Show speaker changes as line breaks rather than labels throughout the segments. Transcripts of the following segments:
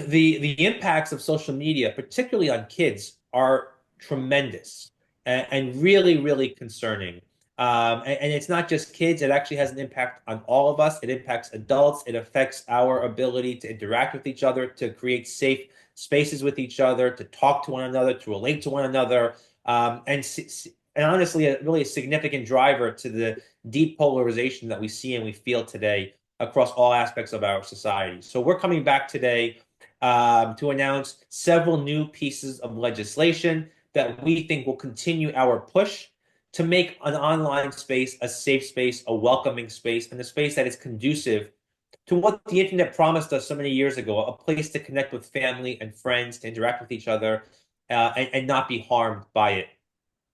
The impacts of social media, particularly on kids, are tremendous and really, really concerning. And it's not just kids, it actually has an impact on all of us. It impacts adults, it affects our ability to interact with each other, to create safe spaces with each other, to talk to one another, to relate to one another. And honestly, really a significant driver to the deep polarization that we see and we feel today across all aspects of our society. So we're coming back today to announce several new pieces of legislation that we think will continue our push to make an online space a safe space, a welcoming space, and a space that is conducive to what the internet promised us so many years ago, a place to connect with family and friends, to interact with each other, and not be harmed by it.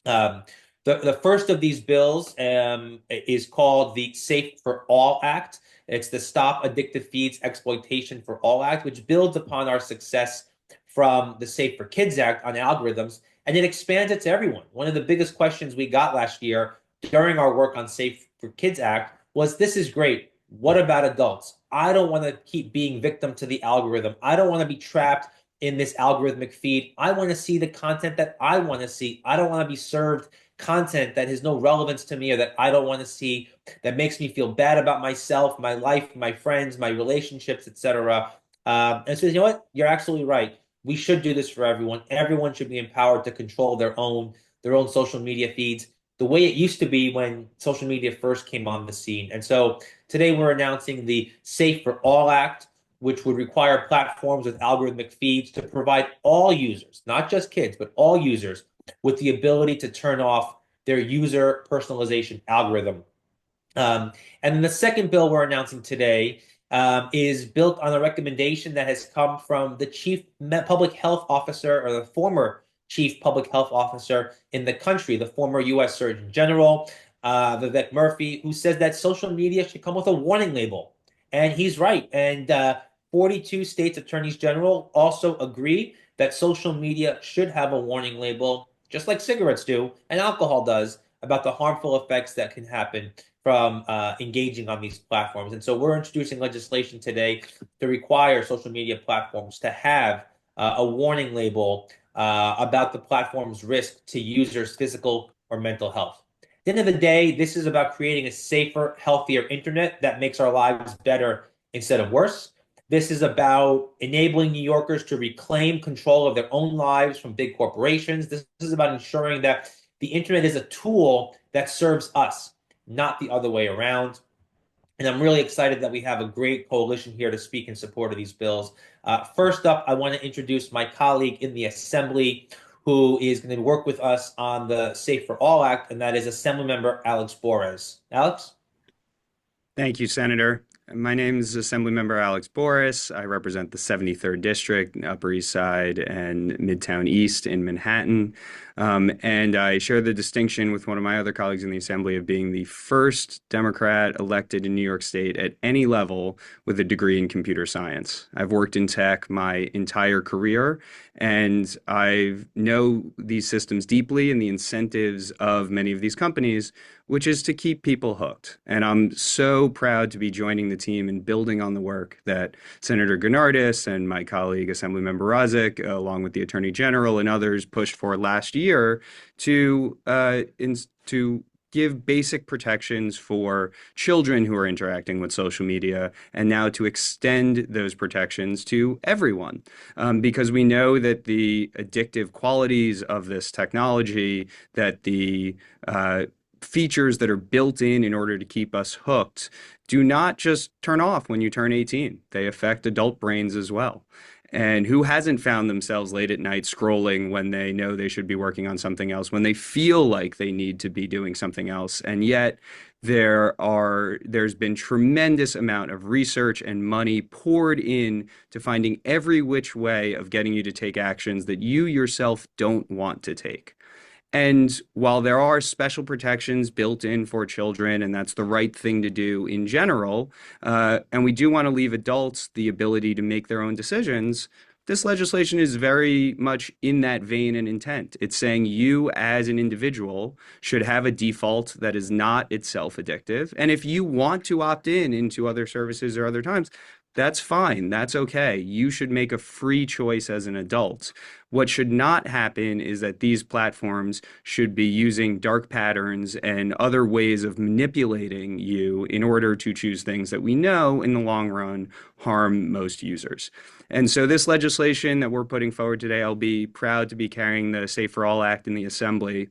Um, the first of these bills is called the Safe for All Act. It's the Stop Addictive Feeds Exploitation for All Act, which builds upon our success from the Safe for Kids Act on algorithms, and it expands it to everyone. One of the biggest questions we got last year during our work on Safe for Kids Act was, this is great. What about adults? I don't want to keep being victim to the algorithm. I don't want to be trapped in this algorithmic feed. I want to see the content that I want to see. I don't want to be served content that has no relevance to me or that I don't want to see, that makes me feel bad about myself, my life, my friends, my relationships, etc. And so, you know what? You're absolutely right. We should do this for everyone. Everyone should be empowered to control their own social media feeds, the way it used to be when social media first came on the scene. And so today we're announcing the Safe for All Act, which would require platforms with algorithmic feeds to provide all users, not just kids, but all users, with the ability to turn off their user personalization algorithm. And then the second bill we're announcing today is built on a recommendation that has come from the chief public health officer, or the former chief public health officer in the country, the former U.S. Surgeon General, Vivek Murthy, who says that social media should come with a warning label. And he's right. And 42 states attorneys general also agree that social media should have a warning label, just like cigarettes do and alcohol does, about the harmful effects that can happen from engaging on these platforms. And so we're introducing legislation today to require social media platforms to have a warning label about the platform's risk to users' physical or mental health. At the end of the day, this is about creating a safer, healthier internet that makes our lives better instead of worse. This is about enabling New Yorkers to reclaim control of their own lives from big corporations. This is about ensuring that the internet is a tool that serves us, not the other way around. And I'm really excited that we have a great coalition here to speak in support of these bills. First up, I want to introduce my colleague in the Assembly who is going to work with us on the Safe for All Act, and that is Assemblymember Alex Borres. Alex?
Thank you, Senator. My name is Assemblymember Alex Borres. I represent the 73rd District, Upper East Side, and Midtown East in Manhattan. And I share the distinction with one of my other colleagues in the Assembly of being the first Democrat elected in New York State at any level with a degree in computer science. I've worked in tech my entire career, and I know these systems deeply and the incentives of many of these companies, which is to keep people hooked. And I'm so proud to be joining the team and building on the work that Senator Gounardes and my colleague, Assemblymember Razik, along with the Attorney General and others, pushed for last year to give basic protections for children who are interacting with social media, and now to extend those protections to everyone. Because we know that the addictive qualities of this technology, that the features that are built in order to keep us hooked, do not just turn off when you turn 18. They affect adult brains as well. And who hasn't found themselves late at night scrolling when they know they should be working on something else, when they feel like they need to be doing something else? And yet there's been tremendous amount of research and money poured in to finding every which way of getting you to take actions that you yourself don't want to take. And while there are special protections built in for children, and that's the right thing to do in general, and we do want to leave adults the ability to make their own decisions, this legislation is very much in that vein and intent. It's saying you as an individual should have a default that is not itself addictive. And if you want to opt in into other services or other times, That's fine. That's okay. You should make a free choice as an adult. What should not happen is that these platforms should be using dark patterns and other ways of manipulating you in order to choose things that we know in the long run harm most users. And so, this legislation that we're putting forward today, I'll be proud to be carrying the Safe for All Act in the Assembly,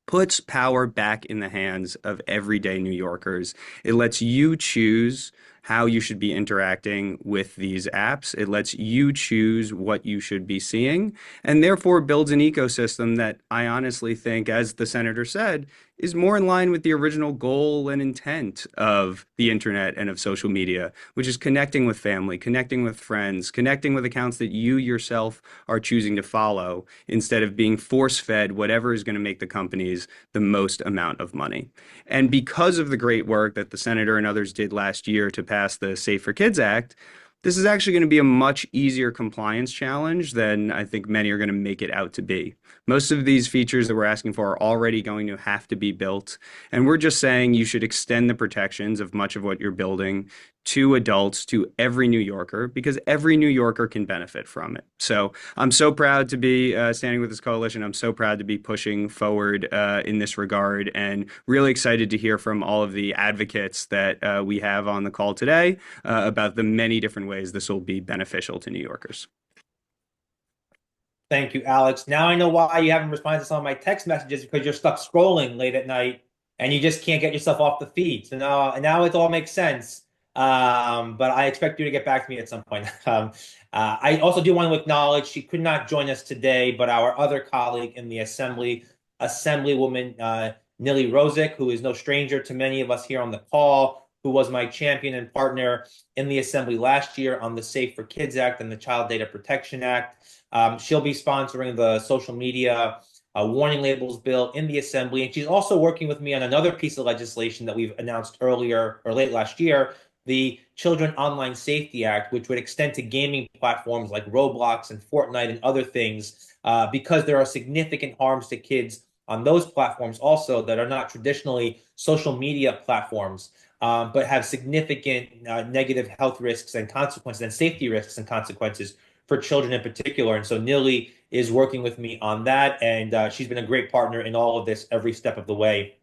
puts power back in the hands of everyday New Yorkers. It lets you choose how you should be interacting with these apps. It lets you choose what you should be seeing, and therefore builds an ecosystem that I honestly think, as the senator said, is more in line with the original goal and intent of the internet and of social media, which is connecting with family, connecting with friends, connecting with accounts that you yourself are choosing to follow instead of being force fed whatever is going to make the companies the most amount of money. And because of the great work that the senator and others did last year to pass the Safe for Kids Act, this is actually going to be a much easier compliance challenge than I think many are going to make it out to be. Most of these features that we're asking for are already going to have to be built. And we're just saying you should extend the protections of much of what you're building to adults, to every New Yorker, because every New Yorker can benefit from it. So I'm so proud to be standing with this coalition. I'm so proud to be pushing forward in this regard, and really excited to hear from all of the advocates that we have on the call today about the many different ways this will be beneficial to New Yorkers.
Thank you, Alex. Now I know why you haven't responded to some of my text messages, because you're stuck scrolling late at night and you just can't get yourself off the feed. So now it all makes sense. But I expect you to get back to me at some point. I also do want to acknowledge she could not join us today, but our other colleague in the Assembly, Assemblywoman Nili Rozic, who is no stranger to many of us here on the call, who was my champion and partner in the Assembly last year on the Safe for Kids Act and the Child Data Protection Act. She'll be sponsoring the social media warning labels bill in the Assembly. And she's also working with me on another piece of legislation that we've announced earlier or late last year, the Children Online Safety Act, which would extend to gaming platforms like Roblox and Fortnite and other things, because there are significant harms to kids on those platforms also that are not traditionally social media platforms, but have significant negative health risks and consequences and safety risks and consequences for children in particular. And so Nili is working with me on that, and she's been a great partner in all of this every step of the way.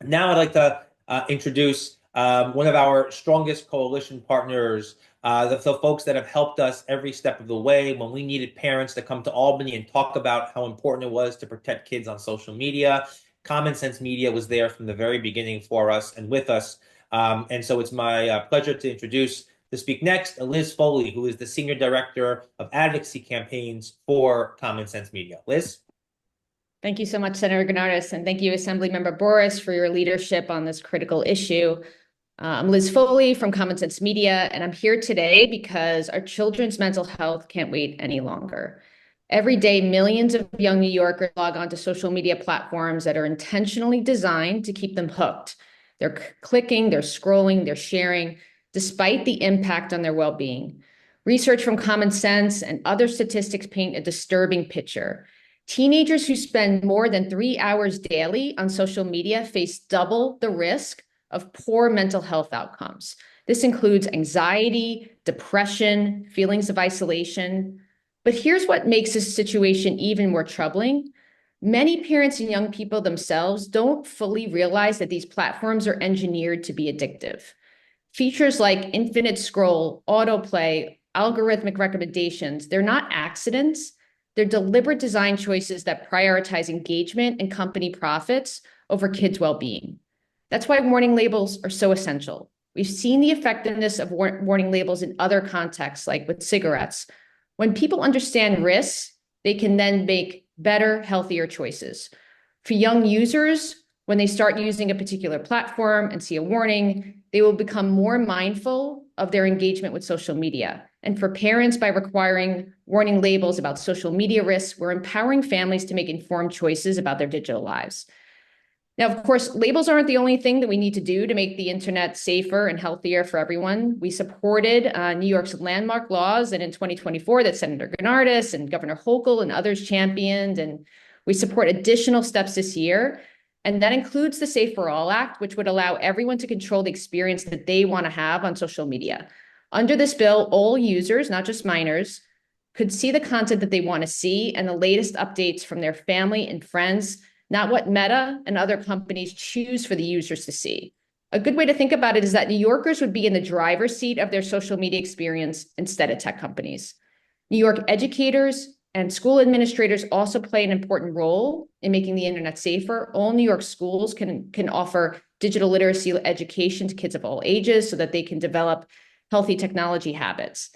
Now I'd like to introduce one of our strongest coalition partners, the folks that have helped us every step of the way when we needed parents to come to Albany and talk about how important it was to protect kids on social media. Common Sense Media was there from the very beginning for us and with us. And so it's my pleasure to introduce to speak next, Liz Foley, who is the Senior Director of Advocacy Campaigns for Common Sense Media. Liz?
Thank you so much, Senator Gounardes, and thank you, Assemblymember Boris, for your leadership on this critical issue. I'm Liz Foley from Common Sense Media, and I'm here today because our children's mental health can't wait any longer. Every day, millions of young New Yorkers log onto social media platforms that are intentionally designed to keep them hooked. They're clicking, they're scrolling, they're sharing, despite the impact on their well-being. Research from Common Sense and other statistics paint a disturbing picture. Teenagers who spend more than 3 hours daily on social media face double the risk of poor mental health outcomes. This includes anxiety, depression, feelings of isolation. But here's what makes this situation even more troubling. Many parents and young people themselves don't fully realize that these platforms are engineered to be addictive. Features like infinite scroll, autoplay, algorithmic recommendations, they're not accidents. They're deliberate design choices that prioritize engagement and company profits over kids' well-being. That's why warning labels are so essential. We've seen the effectiveness of warning labels in other contexts, like with cigarettes. When people understand risks, they can then make better, healthier choices. For young users, when they start using a particular platform and see a warning, they will become more mindful of their engagement with social media. And for parents, by requiring warning labels about social media risks, we're empowering families to make informed choices about their digital lives. Now, of course, labels aren't the only thing that we need to do to make the internet safer and healthier for everyone. We supported New York's landmark laws and in 2024 that Senator Gounardes and Governor Hochul and others championed, and we support additional steps this year. And that includes the Safe for All Act, which would allow everyone to control the experience that they want to have on social media. Under this bill, all users, not just minors, could see the content that they want to see and the latest updates from their family and friends, not what Meta and other companies choose for the users to see. A good way to think about it is that New Yorkers would be in the driver's seat of their social media experience instead of tech companies. New York educators and school administrators also play an important role in making the internet safer. All New York schools can offer digital literacy education to kids of all ages so that they can develop healthy technology habits.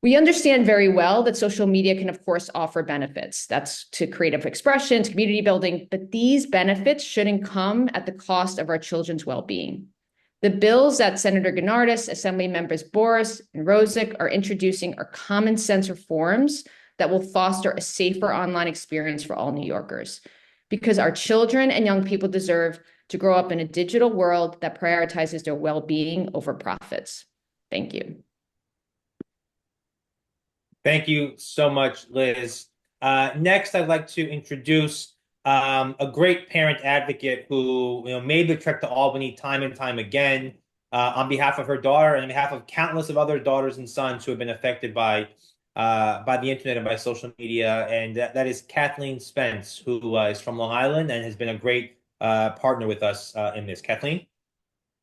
We understand very well that social media can, of course, offer benefits. That's to creative expression, to community building, but these benefits shouldn't come at the cost of our children's well-being. The bills that Senator Gounardes, Assembly Members Boris and Rosick are introducing are common sense reforms that will foster a safer online experience for all New Yorkers, because our children and young people deserve to grow up in a digital world that prioritizes their well-being over profits. Thank you.
Thank you so much, Liz. Next, I'd like to introduce a great parent advocate who made the trek to Albany time and time again on behalf of her daughter and on behalf of countless of other daughters and sons who have been affected by the internet and by social media. And that is Kathleen Spence, who is from Long Island and has been a great partner with us in this. Kathleen?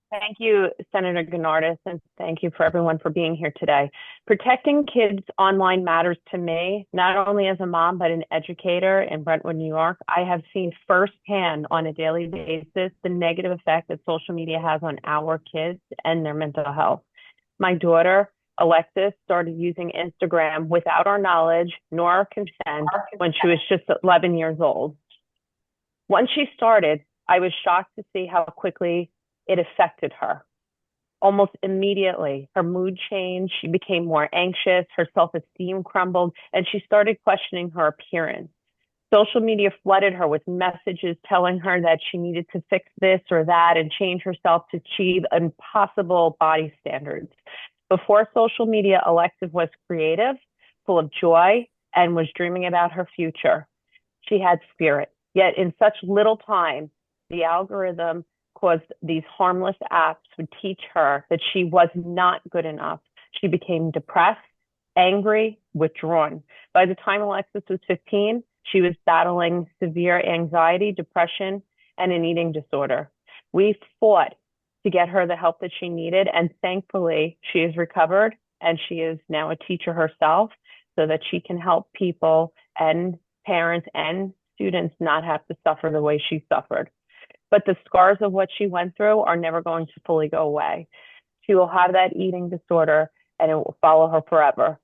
Thank you, Senator Gounardes, and thank you for everyone for being here today. Protecting kids online matters to me, not only as a mom, but an educator in Brentwood, New York. I have seen firsthand on a daily basis the negative effect that social media has on our kids and their mental health. My daughter, Alexis, started using Instagram without our knowledge nor our consent when she was just 11 years old. Once she started, I was shocked to see how quickly it affected her. Almost immediately, her mood changed. She became more anxious. Her self-esteem crumbled, and she started questioning her appearance. Social media flooded her with messages telling her that she needed to fix this or that and change herself to achieve impossible body standards. Before social media, Alexis was creative, full of joy, and was dreaming about her future. She had spirit. Yet in such little time, the algorithm caused these harmless apps would teach her that she was not good enough. She became depressed, angry, withdrawn. By the time Alexis was 15, she was battling severe anxiety, depression, and an eating disorder. We fought to get her the help that she needed, and thankfully, she has recovered, and she is now a teacher herself so that she can help people and parents and students not have to suffer the way she suffered. But the scars of what she went through are never going to fully go away. She will have that eating disorder and it will follow her forever.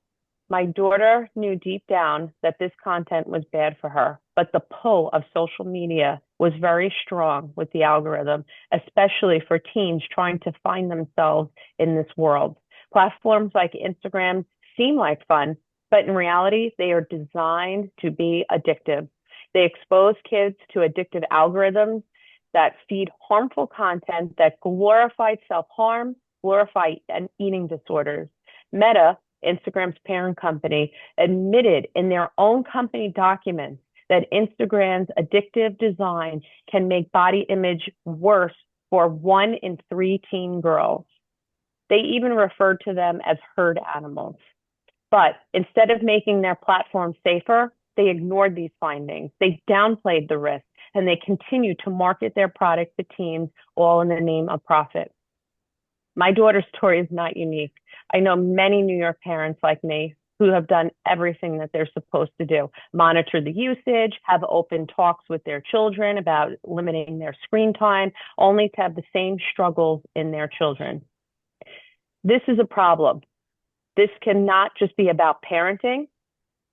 My daughter knew deep down that this content was bad for her, but the pull of social media was very strong with the algorithm, especially for teens trying to find themselves in this world. Platforms like Instagram seem like fun, but in reality, they are designed to be addictive. They expose kids to addictive algorithms that feed harmful content that glorify self-harm, glorify eating disorders. Meta, Instagram's parent company, admitted in their own company documents that Instagram's addictive design can make body image worse for 1 in 3 teen girls. They even referred to them as herd animals. But instead of making their platform safer, they ignored these findings. They downplayed the risk, and they continue to market their product to teens, all in the name of profit. My daughter's story is not unique. I know many New York parents like me who have done everything that they're supposed to do, monitor the usage, have open talks with their children about limiting their screen time, only to have the same struggles in their children. This is a problem. This cannot just be about parenting.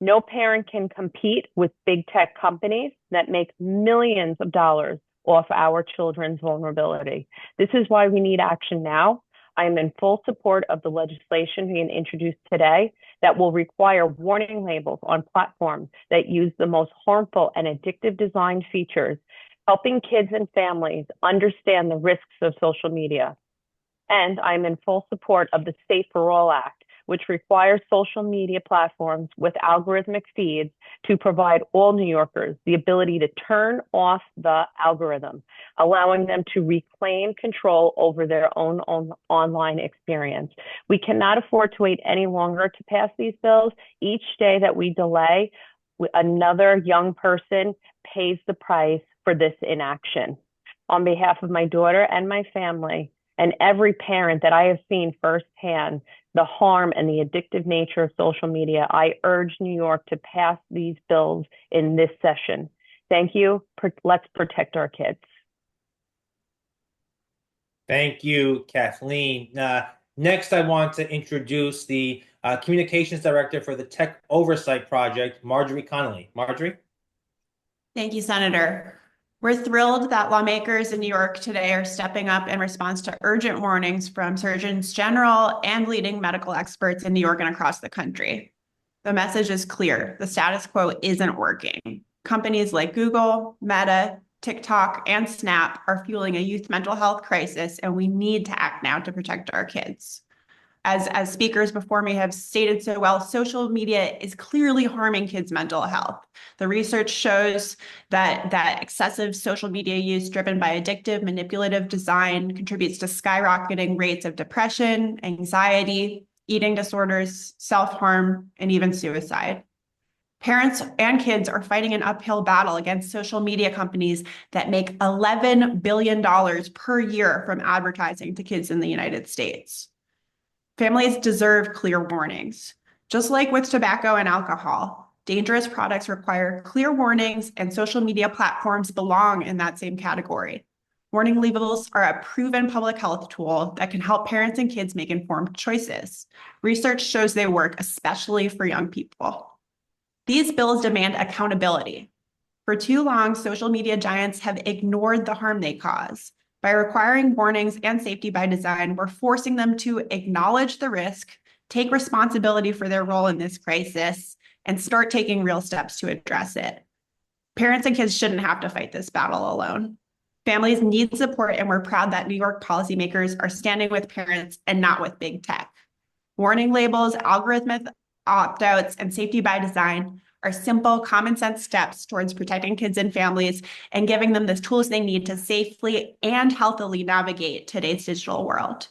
No parent can compete with big tech companies that make millions of dollars off our children's vulnerability. This is why we need action now. I am in full support of the legislation being introduced today that will require warning labels on platforms that use the most harmful and addictive design features, helping kids and families understand the risks of social media. And I'm in full support of the Safe for All Act, which requires social media platforms with algorithmic feeds to provide all New Yorkers the ability to turn off the algorithm, allowing them to reclaim control over their own online experience. We cannot afford to wait any longer to pass these bills. Each day that we delay, another young person pays the price for this inaction. On behalf of my daughter and my family, and every parent that I have seen firsthand the harm and the addictive nature of social media, I urge New York to pass these bills in this session. Thank you. Let's protect our kids.
Thank you, Kathleen. Next, I want to introduce the Communications Director for the Tech Oversight Project, Marjorie Connolly. Marjorie?
Thank you, Senator. We're thrilled that lawmakers in New York today are stepping up in response to urgent warnings from surgeons general and leading medical experts in New York and across the country. The message is clear. The status quo isn't working. Companies like Google, Meta, TikTok, and Snap are fueling a youth mental health crisis, and we need to act now to protect our kids. As speakers before me have stated so well, social media is clearly harming kids' mental health. The research shows that excessive social media use driven by addictive, manipulative design contributes to skyrocketing rates of depression, anxiety, eating disorders, self-harm, and even suicide. Parents and kids are fighting an uphill battle against social media companies that make $11 billion per year from advertising to kids in the United States. Families deserve clear warnings. Just like with tobacco and alcohol, dangerous products require clear warnings, and social media platforms belong in that same category. Warning labels are a proven public health tool that can help parents and kids make informed choices. Research shows they work, especially for young people. These bills demand accountability. For too long, social media giants have ignored the harm they cause. By requiring warnings and safety by design, we're forcing them to acknowledge the risk, take responsibility for their role in this crisis, and start taking real steps to address it. Parents and kids shouldn't have to fight this battle alone. Families need support, and we're proud that New York policymakers are standing with parents and not with big tech. Warning labels, algorithmic opt-outs, and safety by design are simple, common sense steps towards protecting kids and families and giving them the tools they need to safely and healthily navigate today's digital world.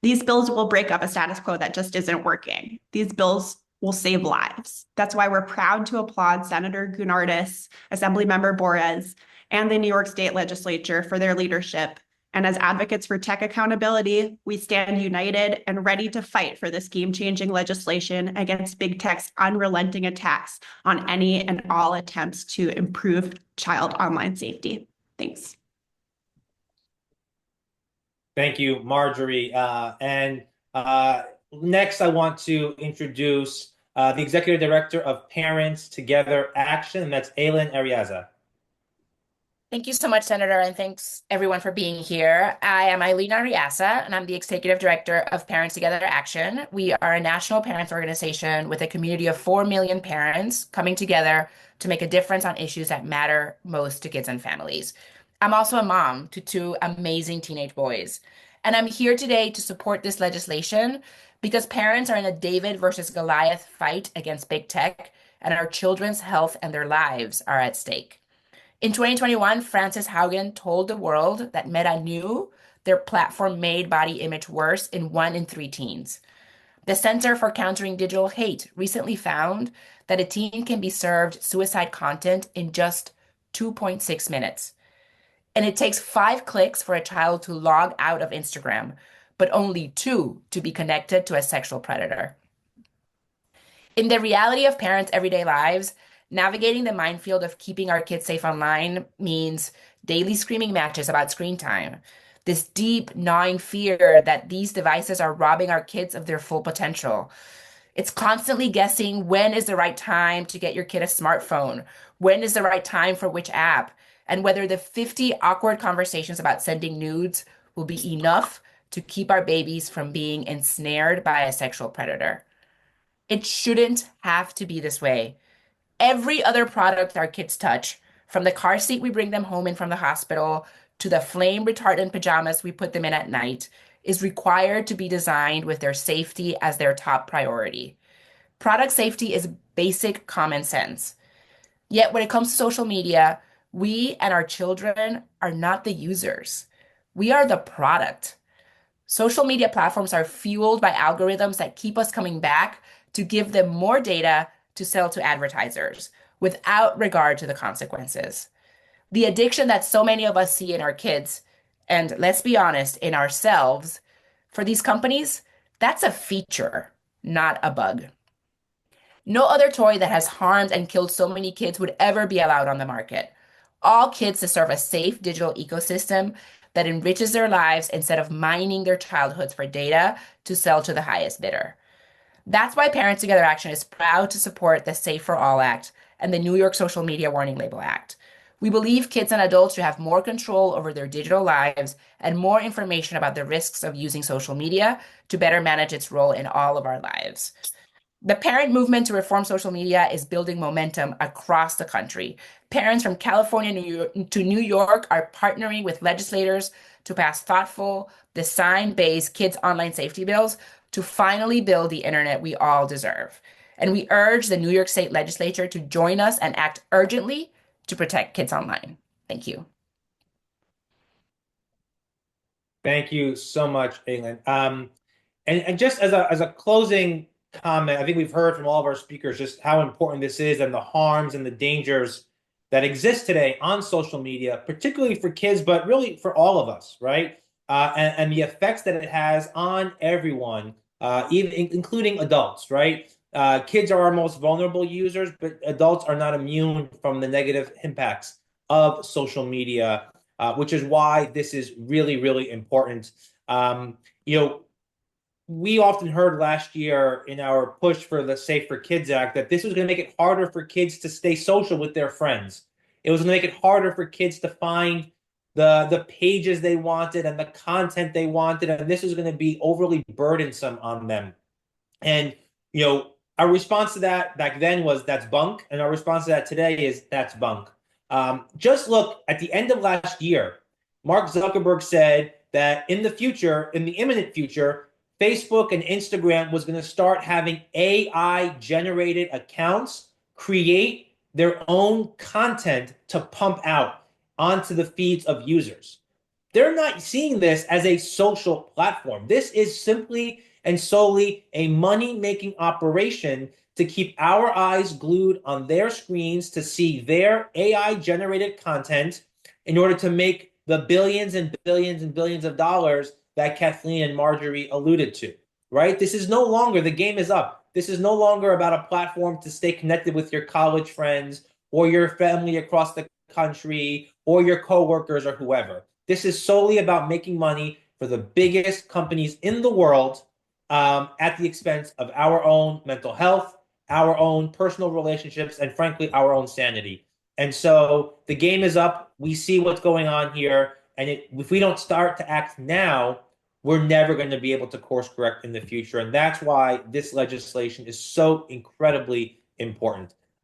These bills will break up a status quo that just isn't working. These bills will save lives. That's why we're proud to applaud Senator Gounardes, Assemblymember Borres, and the New York State Legislature for their leadership. And as advocates for tech accountability, we stand united and ready to fight for this game-changing legislation against big tech's unrelenting attacks on any and all attempts to improve child online safety. Thanks.
Thank you, Marjorie. Next, I want to introduce the Executive Director of Parents Together Action, and that's Aylin Ariaza.
Thank you so much, Senator, and thanks everyone for being here. I am Eileen Ariasa, and I'm the Executive Director of Parents Together Action. We are a national parents organization with a community of 4 million parents coming together to make a difference on issues that matter most to kids and families. I'm also a mom to 2 amazing teenage boys, and I'm here today to support this legislation because parents are in a David versus Goliath fight against big tech, and our children's health and their lives are at stake. In 2021, Frances Haugen told the world that Meta knew their platform made body image worse in 1 in 3 teens. The Center for Countering Digital Hate recently found that a teen can be served suicide content in just 2.6 minutes. And it takes 5 clicks for a child to log out of Instagram, but only 2 to be connected to a sexual predator. In the reality of parents' everyday lives, navigating the minefield of keeping our kids safe online means daily screaming matches about screen time, this deep, gnawing fear that these devices are robbing our kids of their full potential. It's constantly guessing when is the right time to get your kid a smartphone, when is the right time for which app, and whether the 50 awkward conversations about sending nudes will be enough to keep our babies from being ensnared by a sexual predator. It shouldn't have to be this way. Every other product our kids touch, from the car seat we bring them home in from the hospital to the flame retardant pajamas we put them in at night, is required to be designed with their safety as their top priority. Product safety is basic common sense. Yet when it comes to social media, we and our children are not the users. We are the product. Social media platforms are fueled by algorithms that keep us coming back to give them more data to sell to advertisers without regard to the consequences. The addiction that so many of us see in our kids, and let's be honest, in ourselves, for these companies, that's a feature, not a bug. No other toy that has harmed and killed so many kids would ever be allowed on the market. All kids deserve a safe digital ecosystem that enriches their lives instead of mining their childhoods for data to sell to the highest bidder. That's why Parents Together Action is proud to support the Safe for All Act and the New York Social Media Warning Label Act. We believe kids and adults should have more control over their digital lives and more information about the risks of using social media to better manage its role in all of our lives. The parent movement to reform social media is building momentum across the country. Parents from California to New York are partnering with legislators to pass thoughtful, design-based kids' online safety bills to finally build the internet we all deserve. And we urge the New York State Legislature to join us and act urgently to protect kids online. Thank you.
Thank you so much, Aylin. And just as a closing comment, I think we've heard from all of our speakers just how important this is and the harms and the dangers that exist today on social media, particularly for kids, but really for all of us, right? And the effects that it has on everyone, even including adults, right? Kids are our most vulnerable users, but adults are not immune from the negative impacts of social media, which is why this is really, really important. You know, we often heard last year in our push for the Safe for Kids Act that this was going to make it harder for kids to stay social with their friends. It was going to make it harder for kids to find the pages they wanted and the content they wanted, and this was going to be overly burdensome on them. And our response to that back then was that's bunk, and our response to that today is that's bunk. Just look at the end of last year, Mark Zuckerberg said that in the future, in the imminent future, Facebook and Instagram was going to start having AI generated accounts create their own content to pump out onto the feeds of users. They're not seeing this as a social platform. This is simply and solely a money-making operation to keep our eyes glued on their screens to see their AI-generated content in order to make the billions and billions and billions of dollars that Kathleen and Marjorie alluded to, right? This is no longer, the game is up. This is no longer about a platform to stay connected with your college friends or your family across the country or your coworkers or whoever. This is solely about making money for the biggest companies in the world at the expense of our own mental health, our own personal relationships, and frankly, our own sanity. And so the game is up. We see what's going on here. And if we don't start to act now, we're never going to be able to course correct in the future. And that's why this legislation is so incredibly important.